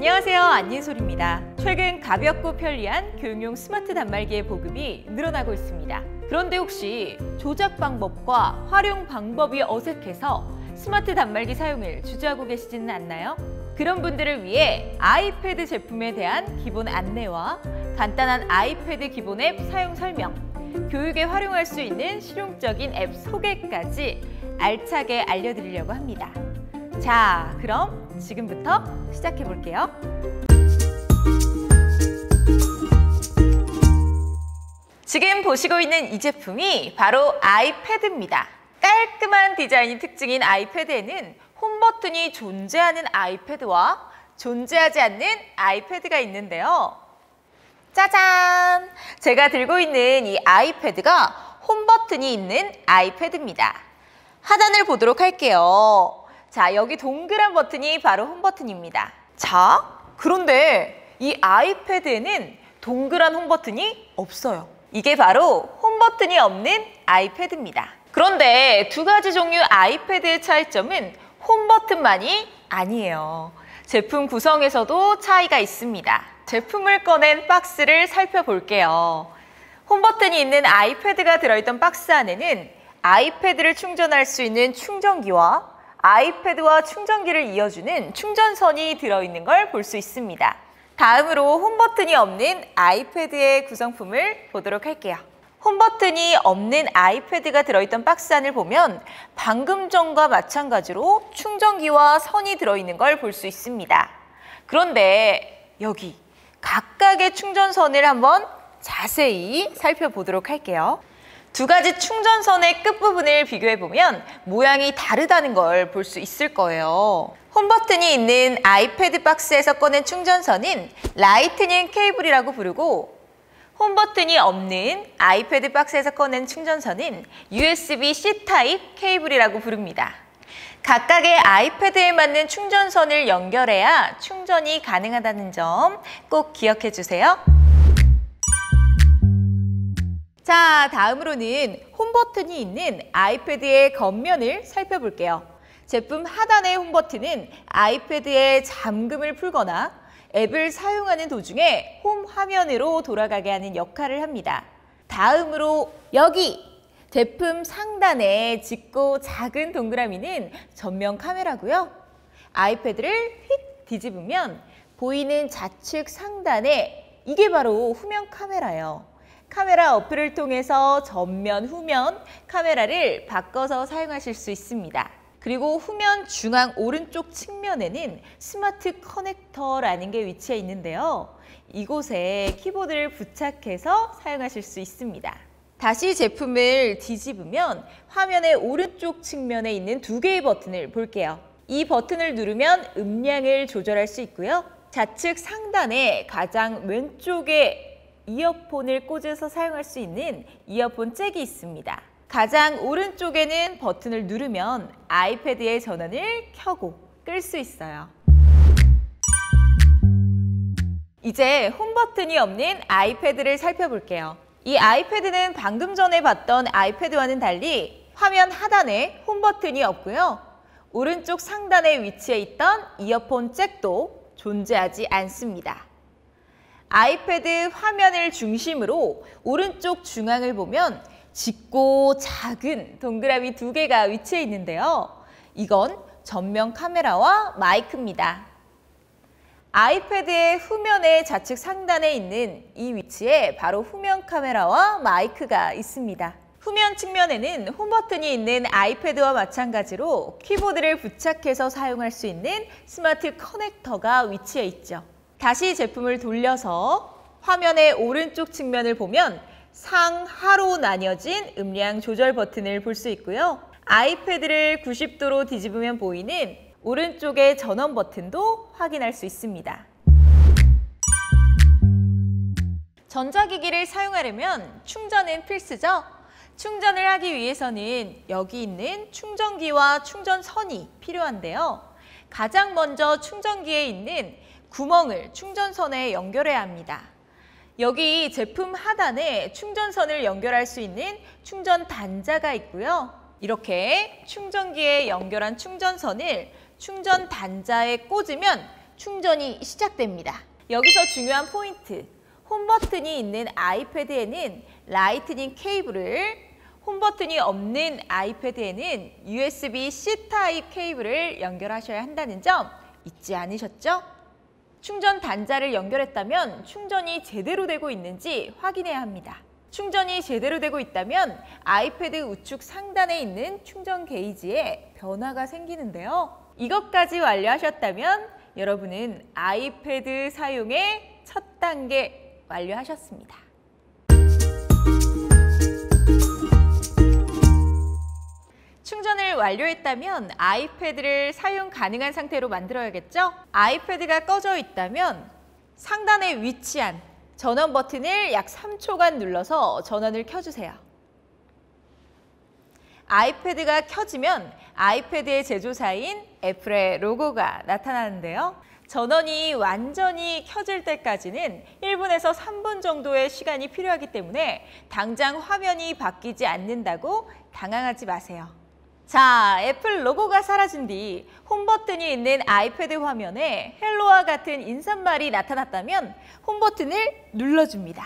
안녕하세요, 안진솔입니다. 최근 가볍고 편리한 교육용 스마트 단말기의 보급이 늘어나고 있습니다. 그런데 혹시 조작 방법과 활용 방법이 어색해서 스마트 단말기 사용을 주저하고 계시지는 않나요? 그런 분들을 위해 아이패드 제품에 대한 기본 안내와 간단한 아이패드 기본 앱 사용 설명, 교육에 활용할 수 있는 실용적인 앱 소개까지 알차게 알려드리려고 합니다. 자, 그럼 지금부터 시작해 볼게요. 지금 보시고 있는 이 제품이 바로 아이패드입니다. 깔끔한 디자인이 특징인 아이패드에는 홈 버튼이 존재하는 아이패드와 존재하지 않는 아이패드가 있는데요. 짜잔! 제가 들고 있는 이 아이패드가 홈 버튼이 있는 아이패드입니다. 하단을 보도록 할게요. 자, 여기 동그란 버튼이 바로 홈 버튼입니다. 자, 그런데 이 아이패드에는 동그란 홈 버튼이 없어요. 이게 바로 홈 버튼이 없는 아이패드입니다. 그런데 두 가지 종류 아이패드의 차이점은 홈 버튼만이 아니에요. 제품 구성에서도 차이가 있습니다. 제품을 꺼낸 박스를 살펴볼게요. 홈 버튼이 있는 아이패드가 들어있던 박스 안에는 아이패드를 충전할 수 있는 충전기와 아이패드와 충전기를 이어주는 충전선이 들어있는 걸 볼 수 있습니다. 다음으로 홈 버튼이 없는 아이패드의 구성품을 보도록 할게요. 홈 버튼이 없는 아이패드가 들어있던 박스 안을 보면 방금 전과 마찬가지로 충전기와 선이 들어있는 걸 볼 수 있습니다. 그런데 여기 각각의 충전선을 한번 자세히 살펴보도록 할게요. 두 가지 충전선의 끝부분을 비교해보면 모양이 다르다는 걸 볼 수 있을 거예요. 홈 버튼이 있는 아이패드 박스에서 꺼낸 충전선은 라이트닝 케이블이라고 부르고, 홈 버튼이 없는 아이패드 박스에서 꺼낸 충전선은 USB-C 타입 케이블이라고 부릅니다. 각각의 아이패드에 맞는 충전선을 연결해야 충전이 가능하다는 점 꼭 기억해 주세요. 자, 다음으로는 홈 버튼이 있는 아이패드의 겉면을 살펴볼게요. 제품 하단의 홈 버튼은 아이패드의 잠금을 풀거나 앱을 사용하는 도중에 홈 화면으로 돌아가게 하는 역할을 합니다. 다음으로 여기 제품 상단에 짙고 작은 동그라미는 전면 카메라고요. 아이패드를 휙 뒤집으면 보이는 좌측 상단에 이게 바로 후면 카메라예요. 카메라 어플을 통해서 전면, 후면 카메라를 바꿔서 사용하실 수 있습니다. 그리고 후면 중앙 오른쪽 측면에는 스마트 커넥터라는 게 위치해 있는데요. 이곳에 키보드를 부착해서 사용하실 수 있습니다. 다시 제품을 뒤집으면 화면의 오른쪽 측면에 있는 두 개의 버튼을 볼게요. 이 버튼을 누르면 음량을 조절할 수 있고요. 좌측 상단에 가장 왼쪽에 이어폰을 꽂아서 사용할 수 있는 이어폰 잭이 있습니다. 가장 오른쪽에는 버튼을 누르면 아이패드의 전원을 켜고 끌 수 있어요. 이제 홈 버튼이 없는 아이패드를 살펴볼게요. 이 아이패드는 방금 전에 봤던 아이패드와는 달리 화면 하단에 홈 버튼이 없고요. 오른쪽 상단에 위치해 있던 이어폰 잭도 존재하지 않습니다. 아이패드 화면을 중심으로 오른쪽 중앙을 보면 짙고 작은 동그라미 두 개가 위치해 있는데요. 이건 전면 카메라와 마이크입니다. 아이패드의 후면의 좌측 상단에 있는 이 위치에 바로 후면 카메라와 마이크가 있습니다. 후면 측면에는 홈 버튼이 있는 아이패드와 마찬가지로 키보드를 부착해서 사용할 수 있는 스마트 커넥터가 위치해 있죠. 다시 제품을 돌려서 화면의 오른쪽 측면을 보면 상하로 나뉘어진 음량 조절 버튼을 볼 수 있고요. 아이패드를 90도로 뒤집으면 보이는 오른쪽의 전원 버튼도 확인할 수 있습니다. 전자기기를 사용하려면 충전은 필수죠. 충전을 하기 위해서는 여기 있는 충전기와 충전선이 필요한데요. 가장 먼저 충전기에 있는 구멍을 충전선에 연결해야 합니다. 여기 제품 하단에 충전선을 연결할 수 있는 충전 단자가 있고요. 이렇게 충전기에 연결한 충전선을 충전 단자에 꽂으면 충전이 시작됩니다. 여기서 중요한 포인트, 홈 버튼이 있는 아이패드에는 라이트닝 케이블을, 홈 버튼이 없는 아이패드에는 USB-C 타입 케이블을 연결하셔야 한다는 점 잊지 않으셨죠? 충전 단자를 연결했다면 충전이 제대로 되고 있는지 확인해야 합니다. 충전이 제대로 되고 있다면 아이패드 우측 상단에 있는 충전 게이지에 변화가 생기는데요. 이것까지 완료하셨다면 여러분은 아이패드 사용의 첫 단계 완료하셨습니다. 충전을 완료했다면 아이패드를 사용 가능한 상태로 만들어야겠죠? 아이패드가 꺼져 있다면 상단에 위치한 전원 버튼을 약 3초간 눌러서 전원을 켜주세요. 아이패드가 켜지면 아이패드의 제조사인 애플의 로고가 나타나는데요. 전원이 완전히 켜질 때까지는 1분에서 3분 정도의 시간이 필요하기 때문에 당장 화면이 바뀌지 않는다고 당황하지 마세요. 자, 애플 로고가 사라진 뒤 홈 버튼이 있는 아이패드 화면에 헬로와 같은 인사말이 나타났다면 홈 버튼을 눌러줍니다.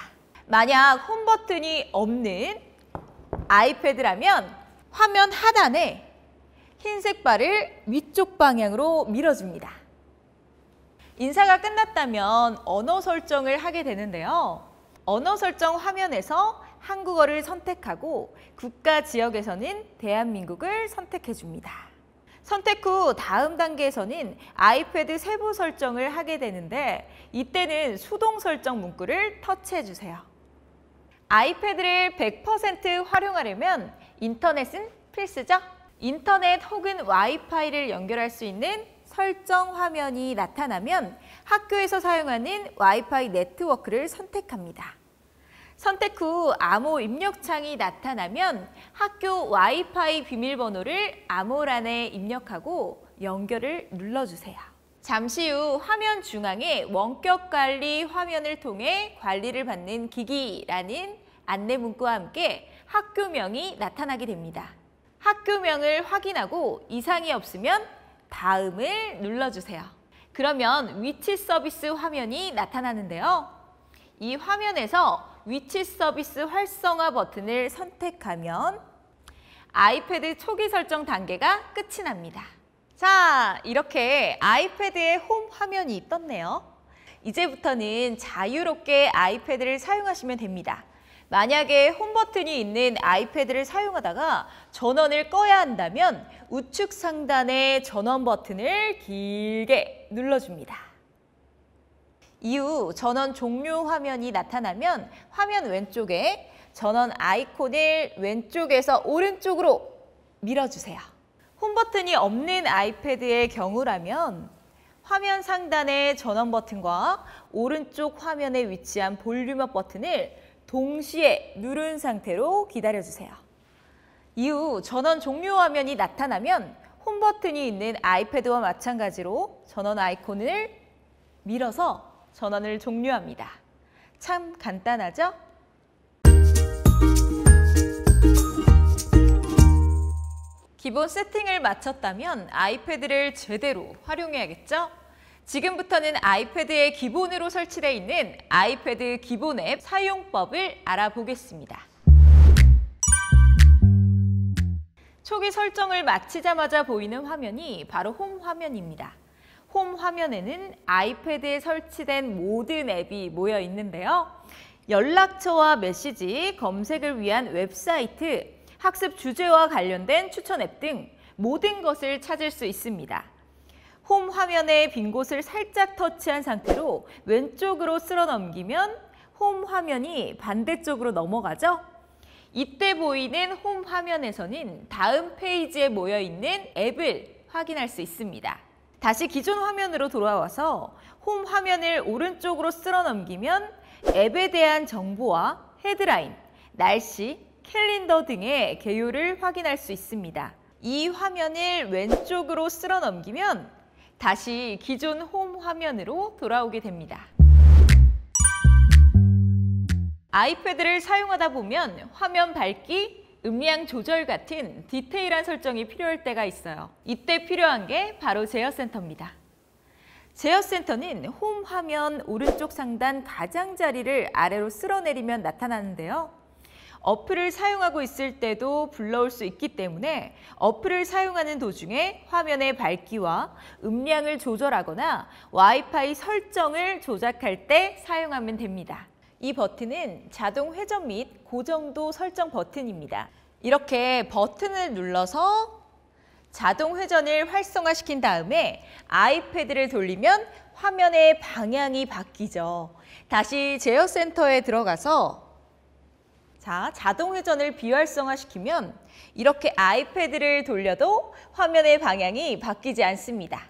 만약 홈 버튼이 없는 아이패드라면 화면 하단에 흰색 바를 위쪽 방향으로 밀어줍니다. 인사가 끝났다면 언어 설정을 하게 되는데요. 언어 설정 화면에서 한국어를 선택하고 국가 지역에서는 대한민국을 선택해 줍니다. 선택 후 다음 단계에서는 아이패드 세부 설정을 하게 되는데 이때는 수동 설정 문구를 터치해 주세요. 아이패드를 100% 활용하려면 인터넷은 필수죠? 인터넷 혹은 와이파이를 연결할 수 있는 설정 화면이 나타나면 학교에서 사용하는 와이파이 네트워크를 선택합니다. 선택 후 암호 입력창이 나타나면 학교 와이파이 비밀번호를 암호란에 입력하고 연결을 눌러주세요. 잠시 후 화면 중앙에 원격 관리 화면을 통해 관리를 받는 기기라는 안내 문구와 함께 학교명이 나타나게 됩니다. 학교명을 확인하고 이상이 없으면 다음을 눌러주세요. 그러면 위치 서비스 화면이 나타나는데요. 이 화면에서 위치 서비스 활성화 버튼을 선택하면 아이패드 초기 설정 단계가 끝이 납니다. 자, 이렇게 아이패드의 홈 화면이 떴네요. 이제부터는 자유롭게 아이패드를 사용하시면 됩니다. 만약에 홈 버튼이 있는 아이패드를 사용하다가 전원을 꺼야 한다면 우측 상단의 전원 버튼을 길게 눌러줍니다. 이후 전원 종료 화면이 나타나면 화면 왼쪽에 전원 아이콘을 왼쪽에서 오른쪽으로 밀어주세요. 홈 버튼이 없는 아이패드의 경우라면 화면 상단의 전원 버튼과 오른쪽 화면에 위치한 볼륨업 버튼을 동시에 누른 상태로 기다려주세요. 이후 전원 종료 화면이 나타나면 홈 버튼이 있는 아이패드와 마찬가지로 전원 아이콘을 밀어서 전원을 종료합니다. 참 간단하죠? 기본 세팅을 마쳤다면 아이패드를 제대로 활용해야겠죠? 지금부터는 아이패드에 기본으로 설치되어 있는 아이패드 기본 앱 사용법을 알아보겠습니다. 초기 설정을 마치자마자 보이는 화면이 바로 홈 화면입니다. 홈 화면에는 아이패드에 설치된 모든 앱이 모여 있는데요. 연락처와 메시지, 검색을 위한 웹사이트, 학습 주제와 관련된 추천 앱 등 모든 것을 찾을 수 있습니다. 홈 화면의 빈 곳을 살짝 터치한 상태로 왼쪽으로 쓸어 넘기면 홈 화면이 반대쪽으로 넘어가죠. 이때 보이는 홈 화면에서는 다음 페이지에 모여 있는 앱을 확인할 수 있습니다. 다시 기존 화면으로 돌아와서 홈 화면을 오른쪽으로 쓸어 넘기면 앱에 대한 정보와 헤드라인, 날씨, 캘린더 등의 개요를 확인할 수 있습니다. 이 화면을 왼쪽으로 쓸어 넘기면 다시 기존 홈 화면으로 돌아오게 됩니다. 아이패드를 사용하다 보면 화면 밝기, 음량 조절 같은 디테일한 설정이 필요할 때가 있어요. 이때 필요한 게 바로 제어센터입니다. 제어센터는 홈 화면 오른쪽 상단 가장자리를 아래로 쓸어내리면 나타나는데요. 어플을 사용하고 있을 때도 불러올 수 있기 때문에 어플을 사용하는 도중에 화면의 밝기와 음량을 조절하거나 와이파이 설정을 조작할 때 사용하면 됩니다. 이 버튼은 자동 회전 및 고정도 설정 버튼입니다. 이렇게 버튼을 눌러서 자동 회전을 활성화시킨 다음에 아이패드를 돌리면 화면의 방향이 바뀌죠. 다시 제어센터에 들어가서 자동 회전을 비활성화시키면 이렇게 아이패드를 돌려도 화면의 방향이 바뀌지 않습니다.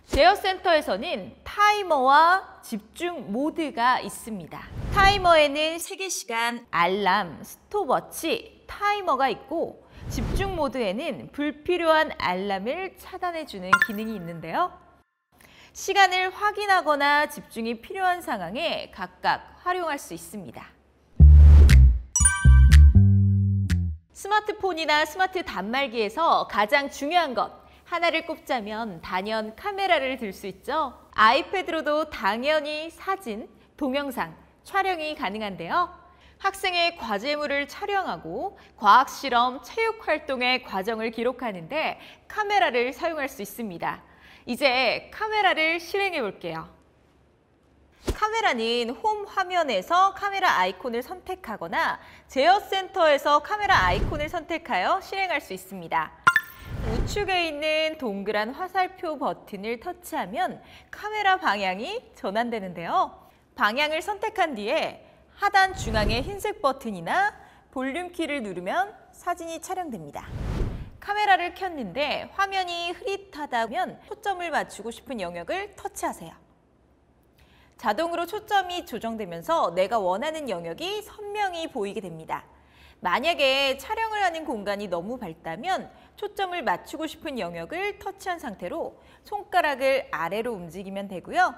제어센터에서는 타이머와 집중 모드가 있습니다. 타이머에는 세계시간, 알람, 스톱워치, 타이머가 있고 집중 모드에는 불필요한 알람을 차단해주는 기능이 있는데요. 시간을 확인하거나 집중이 필요한 상황에 각각 활용할 수 있습니다. 스마트폰이나 스마트 단말기에서 가장 중요한 것 하나를 꼽자면 단연 카메라를 들 수 있죠. 아이패드로도 당연히 사진, 동영상, 촬영이 가능한데요. 학생의 과제물을 촬영하고 과학실험, 체육활동의 과정을 기록하는데 카메라를 사용할 수 있습니다. 이제 카메라를 실행해 볼게요. 카메라는 홈 화면에서 카메라 아이콘을 선택하거나 제어센터에서 카메라 아이콘을 선택하여 실행할 수 있습니다. 우측에 있는 동그란 화살표 버튼을 터치하면 카메라 방향이 전환되는데요. 방향을 선택한 뒤에 하단 중앙의 흰색 버튼이나 볼륨 키를 누르면 사진이 촬영됩니다. 카메라를 켰는데 화면이 흐릿하다면 초점을 맞추고 싶은 영역을 터치하세요. 자동으로 초점이 조정되면서 내가 원하는 영역이 선명히 보이게 됩니다. 만약에 촬영을 하는 공간이 너무 밝다면 초점을 맞추고 싶은 영역을 터치한 상태로 손가락을 아래로 움직이면 되고요.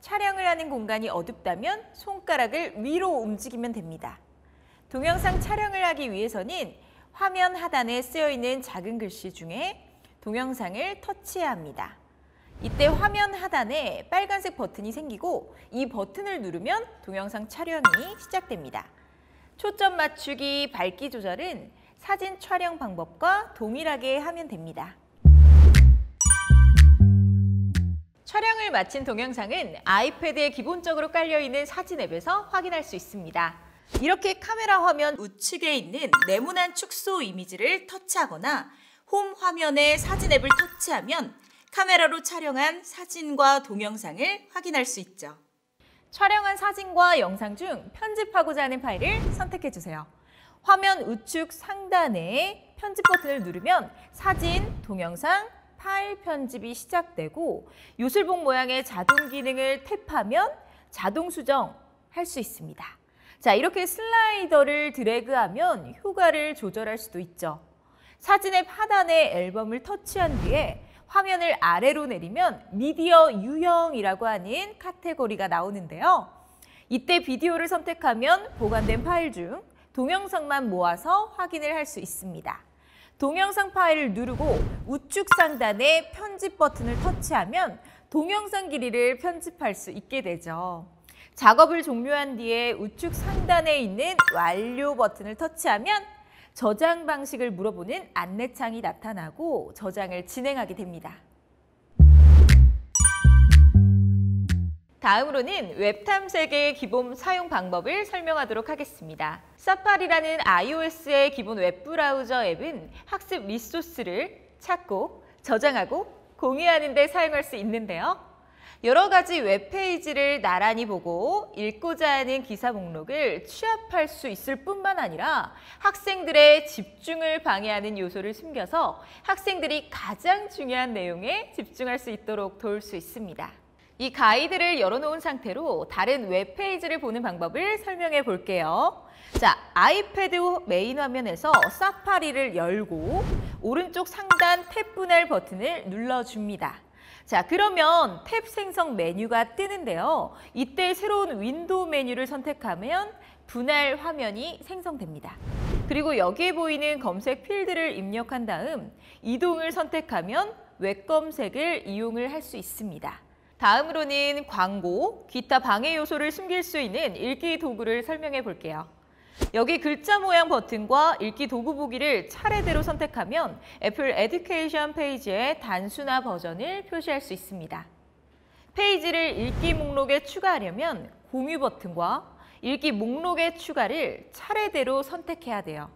촬영을 하는 공간이 어둡다면 손가락을 위로 움직이면 됩니다. 동영상 촬영을 하기 위해서는 화면 하단에 쓰여있는 작은 글씨 중에 동영상을 터치해야 합니다. 이때 화면 하단에 빨간색 버튼이 생기고 이 버튼을 누르면 동영상 촬영이 시작됩니다. 초점 맞추기, 밝기 조절은 사진 촬영 방법과 동일하게 하면 됩니다. 촬영을 마친 동영상은 아이패드에 기본적으로 깔려있는 사진 앱에서 확인할 수 있습니다. 이렇게 카메라 화면 우측에 있는 네모난 축소 이미지를 터치하거나 홈 화면에 사진 앱을 터치하면 카메라로 촬영한 사진과 동영상을 확인할 수 있죠. 촬영한 사진과 영상 중 편집하고자 하는 파일을 선택해 주세요. 화면 우측 상단에 편집 버튼을 누르면 사진, 동영상, 파일 편집이 시작되고 요술봉 모양의 자동 기능을 탭하면 자동 수정할 수 있습니다. 자, 이렇게 슬라이더를 드래그하면 효과를 조절할 수도 있죠. 사진 앱 하단에 앨범을 터치한 뒤에 화면을 아래로 내리면 미디어 유형이라고 하는 카테고리가 나오는데요. 이때 비디오를 선택하면 보관된 파일 중 동영상만 모아서 확인을 할 수 있습니다. 동영상 파일을 누르고 우측 상단에 편집 버튼을 터치하면 동영상 길이를 편집할 수 있게 되죠. 작업을 종료한 뒤에 우측 상단에 있는 완료 버튼을 터치하면 저장 방식을 물어보는 안내창이 나타나고 저장을 진행하게 됩니다. 다음으로는 웹 탐색의 기본 사용 방법을 설명하도록 하겠습니다. 사파리라는 iOS의 기본 웹브라우저 앱은 학습 리소스를 찾고 저장하고 공유하는 데 사용할 수 있는데요. 여러 가지 웹페이지를 나란히 보고 읽고자 하는 기사 목록을 취합할 수 있을 뿐만 아니라 학생들의 집중을 방해하는 요소를 숨겨서 학생들이 가장 중요한 내용에 집중할 수 있도록 도울 수 있습니다. 이 가이드를 열어놓은 상태로 다른 웹페이지를 보는 방법을 설명해 볼게요. 자, 아이패드 메인 화면에서 사파리를 열고 오른쪽 상단 탭 분할 버튼을 눌러줍니다. 자, 그러면 탭 생성 메뉴가 뜨는데요. 이때 새로운 윈도우 메뉴를 선택하면 분할 화면이 생성됩니다. 그리고 여기에 보이는 검색 필드를 입력한 다음 이동을 선택하면 웹 검색을 이용을 할 수 있습니다. 다음으로는 광고, 기타 방해 요소를 숨길 수 있는 읽기 도구를 설명해 볼게요. 여기 글자 모양 버튼과 읽기 도구 보기를 차례대로 선택하면 애플 에듀케이션 페이지의 단순화 버전을 표시할 수 있습니다. 페이지를 읽기 목록에 추가하려면 공유 버튼과 읽기 목록의 추가를 차례대로 선택해야 돼요.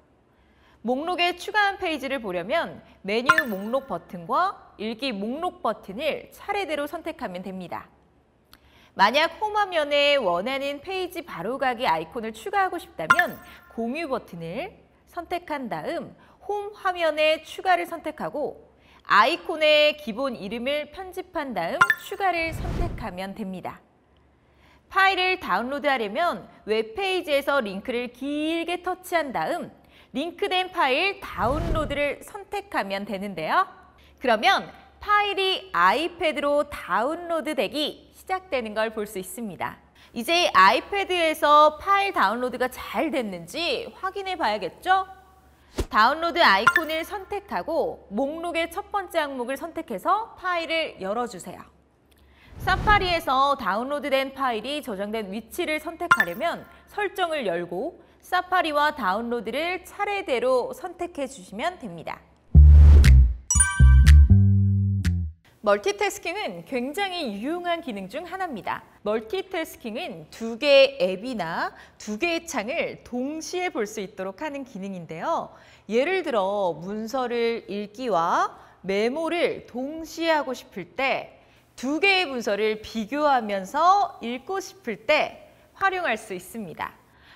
목록에 추가한 페이지를 보려면 메뉴 목록 버튼과 읽기 목록 버튼을 차례대로 선택하면 됩니다. 만약 홈 화면에 원하는 페이지 바로가기 아이콘을 추가하고 싶다면 공유 버튼을 선택한 다음 홈 화면에 추가를 선택하고 아이콘의 기본 이름을 편집한 다음 추가를 선택하면 됩니다. 파일을 다운로드하려면 웹페이지에서 링크를 길게 터치한 다음 링크된 파일 다운로드를 선택하면 되는데요. 그러면 파일이 아이패드로 다운로드되기 시작되는 걸 볼 수 있습니다. 이제 아이패드에서 파일 다운로드가 잘 됐는지 확인해 봐야겠죠? 다운로드 아이콘을 선택하고 목록의 첫 번째 항목을 선택해서 파일을 열어주세요. 사파리에서 다운로드된 파일이 저장된 위치를 선택하려면 설정을 열고 사파리와 다운로드를 차례대로 선택해 주시면 됩니다. 멀티태스킹은 굉장히 유용한 기능 중 하나입니다. 멀티태스킹은 두 개의 앱이나 두 개의 창을 동시에 볼 수 있도록 하는 기능인데요. 예를 들어 문서를 읽기와 메모를 동시에 하고 싶을 때 두 개의 문서를 비교하면서 읽고 싶을 때 활용할 수 있습니다.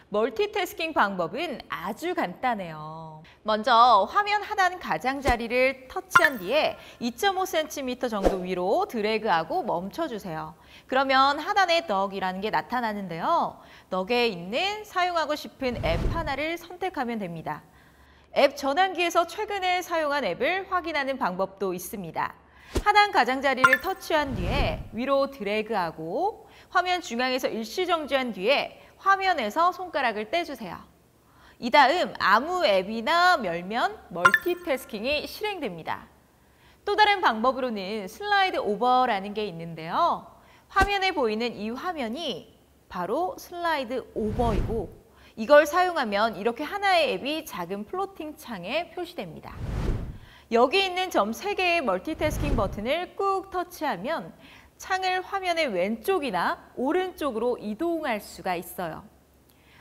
멀티태스킹 방법은 아주 간단해요. 먼저 화면 하단 가장자리를 터치한 뒤에 2.5cm 정도 위로 드래그하고 멈춰주세요. 그러면 하단에 덕이라는 게 나타나는데요. 덕에 있는 사용하고 싶은 앱 하나를 선택하면 됩니다. 앱 전환기에서 최근에 사용한 앱을 확인하는 방법도 있습니다. 하단 가장자리를 터치한 뒤에 위로 드래그하고 화면 중앙에서 일시정지한 뒤에 화면에서 손가락을 떼주세요. 이 다음 아무 앱이나 열면 멀티태스킹이 실행됩니다. 또 다른 방법으로는 슬라이드 오버라는 게 있는데요. 화면에 보이는 이 화면이 바로 슬라이드 오버이고 이걸 사용하면 이렇게 하나의 앱이 작은 플로팅 창에 표시됩니다. 여기 있는 점 3개의 멀티태스킹 버튼을 꾹 터치하면 창을 화면의 왼쪽이나 오른쪽으로 이동할 수가 있어요.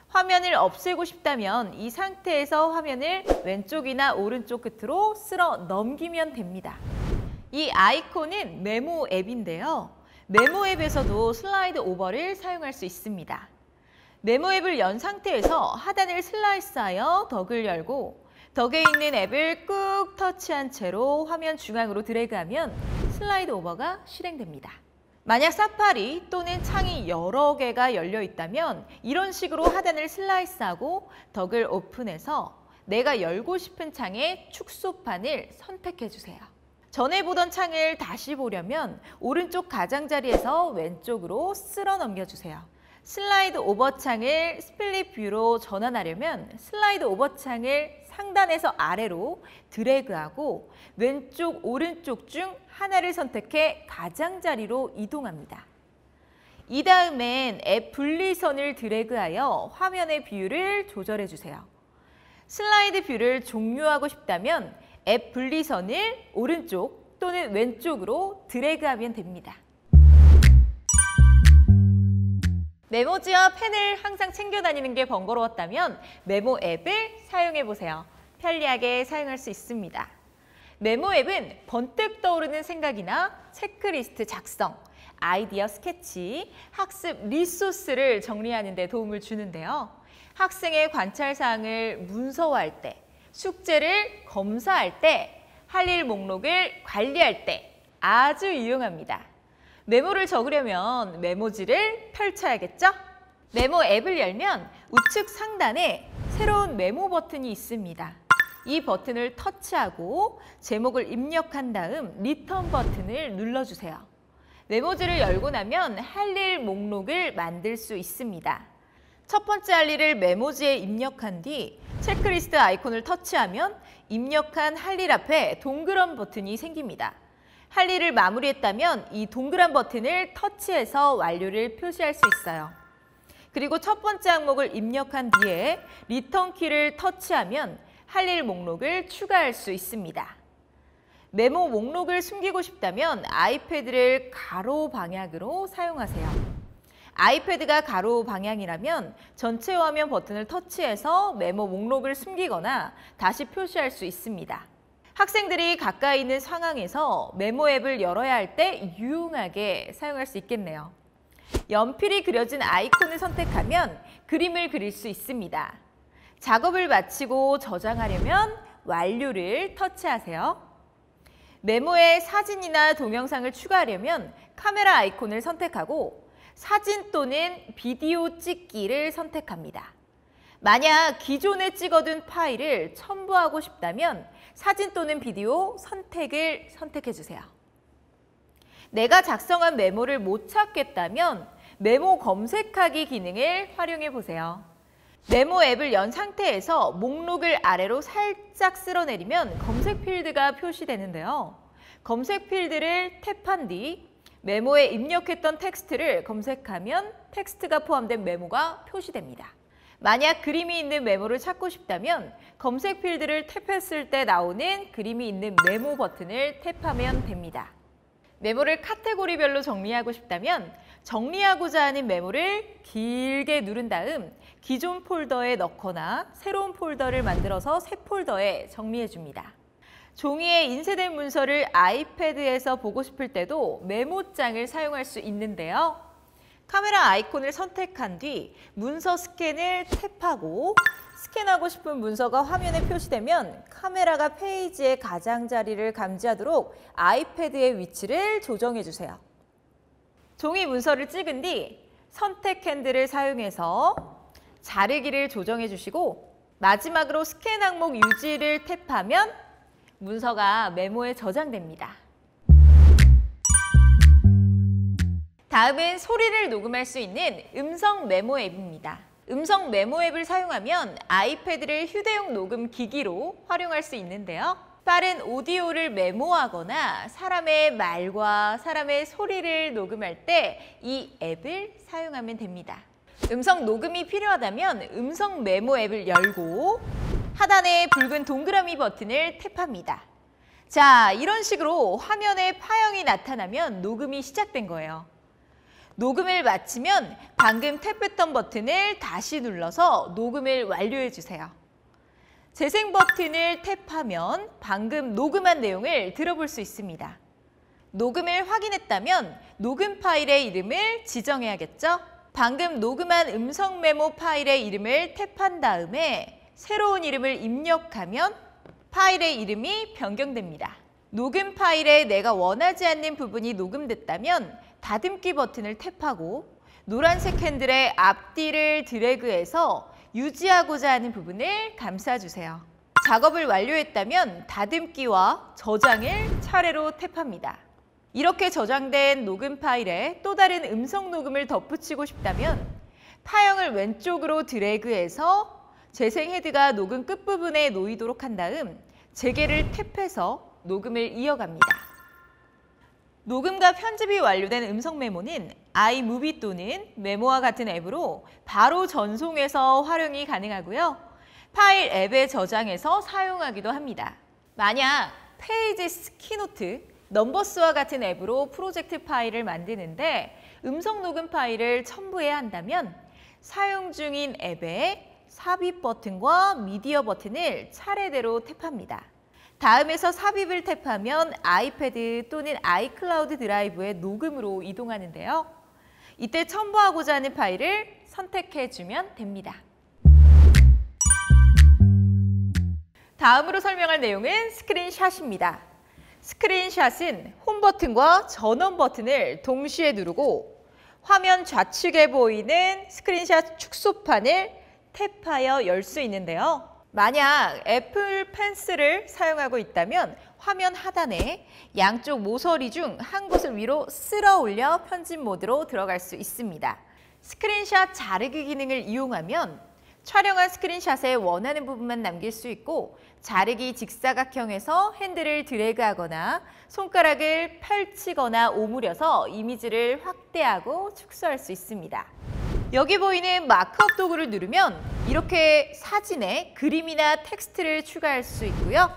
화면을 없애고 싶다면 이 상태에서 화면을 왼쪽이나 오른쪽 끝으로 쓸어 넘기면 됩니다. 이 아이콘은 메모 앱인데요. 메모 앱에서도 슬라이드 오버를 사용할 수 있습니다. 메모 앱을 연 상태에서 하단을 슬라이스하여 덕을 열고 덕에 있는 앱을 꾹 터치한 채로 화면 중앙으로 드래그하면 슬라이드 오버가 실행됩니다. 만약 사파리 또는 창이 여러 개가 열려 있다면 이런 식으로 하단을 슬라이스하고 덕을 오픈해서 내가 열고 싶은 창의 축소판을 선택해 주세요. 전에 보던 창을 다시 보려면 오른쪽 가장자리에서 왼쪽으로 쓸어 넘겨주세요. 슬라이드 오버 창을 스플릿 뷰로 전환하려면 슬라이드 오버 창을 상단에서 아래로 드래그하고 왼쪽, 오른쪽 중 하나를 선택해 가장자리로 이동합니다. 이 다음엔 앱 분리선을 드래그하여 화면의 뷰를 조절해 주세요. 슬라이드 뷰를 종료하고 싶다면 앱 분리선을 오른쪽 또는 왼쪽으로 드래그하면 됩니다. 메모지와 펜을 항상 챙겨 다니는 게 번거로웠다면 메모 앱을 사용해 보세요. 편리하게 사용할 수 있습니다. 메모 앱은 번뜩 떠오르는 생각이나 체크리스트 작성, 아이디어 스케치, 학습 리소스를 정리하는 데 도움을 주는데요. 학생의 관찰사항을 문서화할 때, 숙제를 검사할 때, 할 일 목록을 관리할 때 아주 유용합니다. 메모를 적으려면 메모지를 펼쳐야겠죠? 메모 앱을 열면 우측 상단에 새로운 메모 버튼이 있습니다. 이 버튼을 터치하고 제목을 입력한 다음 리턴 버튼을 눌러주세요. 메모지를 열고 나면 할 일 목록을 만들 수 있습니다. 첫 번째 할 일을 메모지에 입력한 뒤 체크리스트 아이콘을 터치하면 입력한 할 일 앞에 동그란 버튼이 생깁니다. 할 일을 마무리했다면 이 동그란 버튼을 터치해서 완료를 표시할 수 있어요. 그리고 첫 번째 항목을 입력한 뒤에 리턴 키를 터치하면 할 일 목록을 추가할 수 있습니다. 메모 목록을 숨기고 싶다면 아이패드를 가로 방향으로 사용하세요. 아이패드가 가로 방향이라면 전체 화면 버튼을 터치해서 메모 목록을 숨기거나 다시 표시할 수 있습니다. 학생들이 가까이 있는 상황에서 메모 앱을 열어야 할 때 유용하게 사용할 수 있겠네요. 연필이 그려진 아이콘을 선택하면 그림을 그릴 수 있습니다. 작업을 마치고 저장하려면 완료를 터치하세요. 메모에 사진이나 동영상을 추가하려면 카메라 아이콘을 선택하고 사진 또는 비디오 찍기를 선택합니다. 만약 기존에 찍어둔 파일을 첨부하고 싶다면 사진 또는 비디오 선택을 선택해주세요. 내가 작성한 메모를 못 찾겠다면 메모 검색하기 기능을 활용해 보세요. 메모 앱을 연 상태에서 목록을 아래로 살짝 쓸어내리면 검색 필드가 표시되는데요. 검색 필드를 탭한 뒤 메모에 입력했던 텍스트를 검색하면 텍스트가 포함된 메모가 표시됩니다. 만약 그림이 있는 메모를 찾고 싶다면 검색 필드를 탭했을 때 나오는 그림이 있는 메모 버튼을 탭하면 됩니다. 메모를 카테고리별로 정리하고 싶다면 정리하고자 하는 메모를 길게 누른 다음 기존 폴더에 넣거나 새로운 폴더를 만들어서 새 폴더에 정리해 줍니다. 종이에 인쇄된 문서를 아이패드에서 보고 싶을 때도 메모장을 사용할 수 있는데요. 카메라 아이콘을 선택한 뒤 문서 스캔을 탭하고 스캔하고 싶은 문서가 화면에 표시되면 카메라가 페이지의 가장자리를 감지하도록 아이패드의 위치를 조정해 주세요. 종이 문서를 찍은 뒤 선택 핸들을 사용해서 자르기를 조정해 주시고 마지막으로 스캔 항목 유지를 탭하면 문서가 메모에 저장됩니다. 다음은 소리를 녹음할 수 있는 음성 메모 앱입니다. 음성 메모 앱을 사용하면 아이패드를 휴대용 녹음 기기로 활용할 수 있는데요. 빠른 오디오를 메모하거나 사람의 말과 사람의 소리를 녹음할 때 이 앱을 사용하면 됩니다. 음성 녹음이 필요하다면 음성 메모 앱을 열고 하단의 붉은 동그라미 버튼을 탭합니다. 자, 이런 식으로 화면에 파형이 나타나면 녹음이 시작된 거예요. 녹음을 마치면 방금 탭했던 버튼을 다시 눌러서 녹음을 완료해 주세요. 재생 버튼을 탭하면 방금 녹음한 내용을 들어볼 수 있습니다. 녹음을 확인했다면 녹음 파일의 이름을 지정해야겠죠? 방금 녹음한 음성 메모 파일의 이름을 탭한 다음에 새로운 이름을 입력하면 파일의 이름이 변경됩니다. 녹음 파일에 내가 원하지 않는 부분이 녹음됐다면 다듬기 버튼을 탭하고 노란색 핸들의 앞뒤를 드래그해서 유지하고자 하는 부분을 감싸주세요. 작업을 완료했다면 다듬기와 저장을 차례로 탭합니다. 이렇게 저장된 녹음 파일에 또 다른 음성 녹음을 덧붙이고 싶다면 파형을 왼쪽으로 드래그해서 재생 헤드가 녹음 끝부분에 놓이도록 한 다음 재개를 탭해서 녹음을 이어갑니다. 녹음과 편집이 완료된 음성 메모는 아이무비 또는 메모와 같은 앱으로 바로 전송해서 활용이 가능하고요. 파일 앱에 저장해서 사용하기도 합니다. 만약 페이지스, 키노트, 넘버스와 같은 앱으로 프로젝트 파일을 만드는데 음성 녹음 파일을 첨부해야 한다면 사용 중인 앱에 삽입 버튼과 미디어 버튼을 차례대로 탭합니다. 다음에서 삽입을 탭하면 아이패드 또는 아이클라우드 드라이브의 녹음으로 이동하는데요. 이때 첨부하고자 하는 파일을 선택해주면 됩니다. 다음으로 설명할 내용은 스크린샷입니다. 스크린샷은 홈 버튼과 전원 버튼을 동시에 누르고 화면 좌측에 보이는 스크린샷 축소판을 탭하여 열 수 있는데요. 만약 애플 펜슬을 사용하고 있다면 화면 하단에 양쪽 모서리 중 한 곳을 위로 쓸어 올려 편집 모드로 들어갈 수 있습니다. 스크린샷 자르기 기능을 이용하면 촬영한 스크린샷에 원하는 부분만 남길 수 있고 자르기 직사각형에서 핸들을 드래그하거나 손가락을 펼치거나 오므려서 이미지를 확대하고 축소할 수 있습니다. 여기 보이는 마크업 도구를 누르면 이렇게 사진에 그림이나 텍스트를 추가할 수 있고요.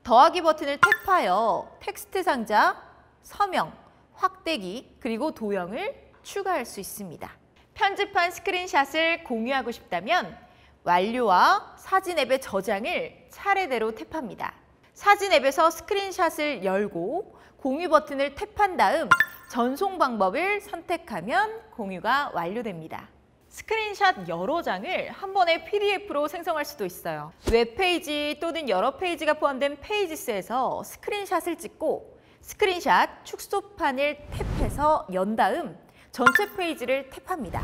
더하기 버튼을 탭하여 텍스트 상자, 서명, 확대기, 그리고 도형을 추가할 수 있습니다. 편집한 스크린샷을 공유하고 싶다면 완료와 사진 앱의 저장을 차례대로 탭합니다. 사진 앱에서 스크린샷을 열고 공유 버튼을 탭한 다음 전송 방법을 선택하면 공유가 완료됩니다. 스크린샷 여러 장을 한 번에 PDF로 생성할 수도 있어요. 웹페이지 또는 여러 페이지가 포함된 페이지스에서 스크린샷을 찍고 스크린샷 축소판을 탭해서 연 다음 전체 페이지를 탭합니다.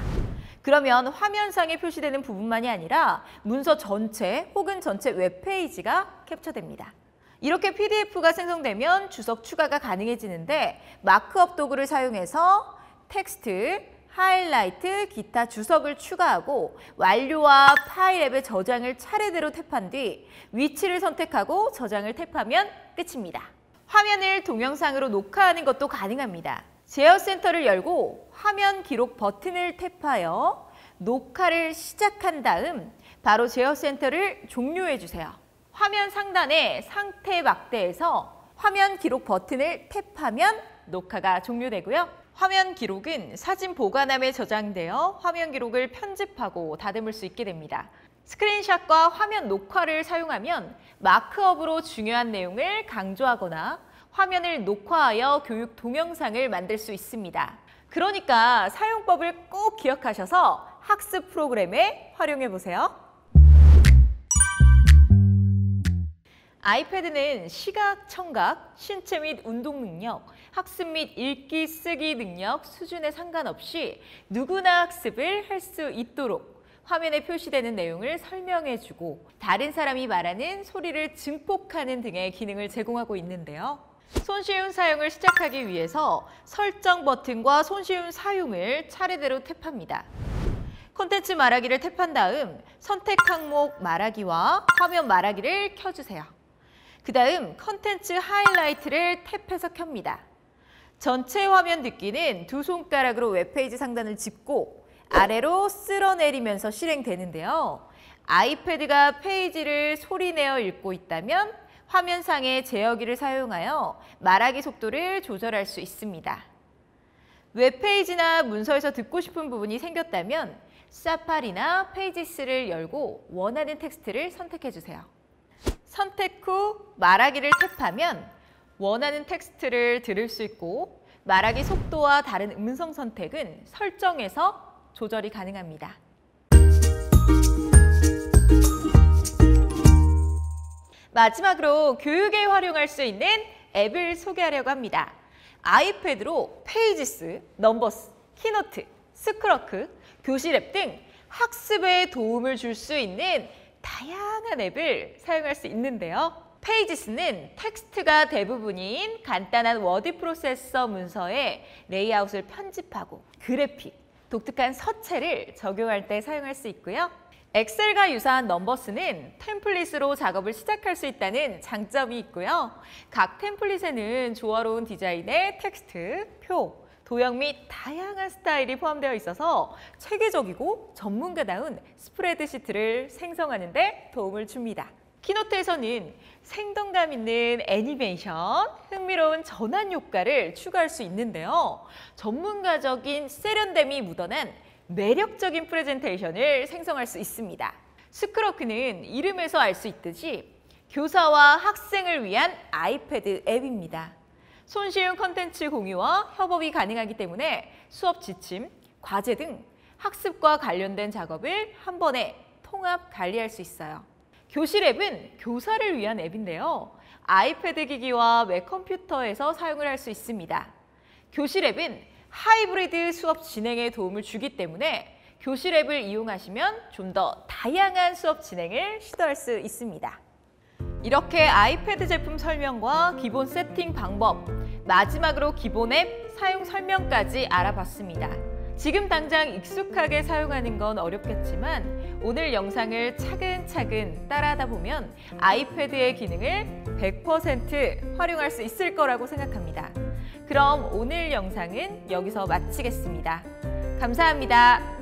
그러면 화면상에 표시되는 부분만이 아니라 문서 전체 혹은 전체 웹페이지가 캡처됩니다. 이렇게 PDF가 생성되면 주석 추가가 가능해지는데 마크업 도구를 사용해서 텍스트, 하이라이트, 기타 주석을 추가하고 완료와 파일 앱의 저장을 차례대로 탭한 뒤 위치를 선택하고 저장을 탭하면 끝입니다. 화면을 동영상으로 녹화하는 것도 가능합니다. 제어 센터를 열고 화면 기록 버튼을 탭하여 녹화를 시작한 다음 바로 제어 센터를 종료해 주세요. 화면 상단의 상태 막대에서 화면 기록 버튼을 탭하면 녹화가 종료되고요. 화면 기록은 사진 보관함에 저장되어 화면 기록을 편집하고 다듬을 수 있게 됩니다. 스크린샷과 화면 녹화를 사용하면 마크업으로 중요한 내용을 강조하거나 화면을 녹화하여 교육 동영상을 만들 수 있습니다. 그러니까 사용법을 꼭 기억하셔서 학습 프로그램에 활용해 보세요. 아이패드는 시각, 청각, 신체 및 운동 능력, 학습 및 읽기, 쓰기 능력 수준에 상관없이 누구나 학습을 할 수 있도록 화면에 표시되는 내용을 설명해주고 다른 사람이 말하는 소리를 증폭하는 등의 기능을 제공하고 있는데요. 손쉬운 사용을 시작하기 위해서 설정 버튼과 손쉬운 사용을 차례대로 탭합니다. 콘텐츠 말하기를 탭한 다음 선택 항목 말하기와 화면 말하기를 켜주세요. 그 다음 콘텐츠 하이라이트를 탭해서 켭니다. 전체 화면 듣기는 두 손가락으로 웹페이지 상단을 짚고 아래로 쓸어내리면서 실행되는데요. 아이패드가 페이지를 소리내어 읽고 있다면 화면상의 제어기를 사용하여 말하기 속도를 조절할 수 있습니다. 웹페이지나 문서에서 듣고 싶은 부분이 생겼다면 사파리나 페이지스를 열고 원하는 텍스트를 선택해 주세요. 선택 후 말하기를 탭하면 원하는 텍스트를 들을 수 있고 말하기 속도와 다른 음성 선택은 설정에서 조절이 가능합니다. 마지막으로 교육에 활용할 수 있는 앱을 소개하려고 합니다. 아이패드로 페이지스, 넘버스, 키노트, 스크러크, 교실 앱 등 학습에 도움을 줄 수 있는 다양한 앱을 사용할 수 있는데요. 페이지스는 텍스트가 대부분인 간단한 워드 프로세서 문서에 레이아웃을 편집하고 그래픽, 독특한 서체를 적용할 때 사용할 수 있고요. 엑셀과 유사한 넘버스는 템플릿으로 작업을 시작할 수 있다는 장점이 있고요. 각 템플릿에는 조화로운 디자인의 텍스트, 표, 도형 및 다양한 스타일이 포함되어 있어서 체계적이고 전문가다운 스프레드시트를 생성하는 데 도움을 줍니다. 키노트에서는 생동감 있는 애니메이션, 흥미로운 전환 효과를 추가할 수 있는데요. 전문가적인 세련됨이 묻어난 매력적인 프레젠테이션을 생성할 수 있습니다. 스크러크는 이름에서 알 수 있듯이 교사와 학생을 위한 아이패드 앱입니다. 손쉬운 컨텐츠 공유와 협업이 가능하기 때문에 수업 지침, 과제 등 학습과 관련된 작업을 한 번에 통합 관리할 수 있어요. 교실 앱은 교사를 위한 앱인데요. 아이패드 기기와 맥 컴퓨터에서 사용을 할 수 있습니다. 교실 앱은 하이브리드 수업 진행에 도움을 주기 때문에 교실 앱을 이용하시면 좀 더 다양한 수업 진행을 시도할 수 있습니다. 이렇게 아이패드 제품 설명과 기본 세팅 방법, 마지막으로 기본 앱 사용 설명까지 알아봤습니다. 지금 당장 익숙하게 사용하는 건 어렵겠지만 오늘 영상을 차근차근 따라하다 보면 아이패드의 기능을 100% 활용할 수 있을 거라고 생각합니다. 그럼 오늘 영상은 여기서 마치겠습니다. 감사합니다.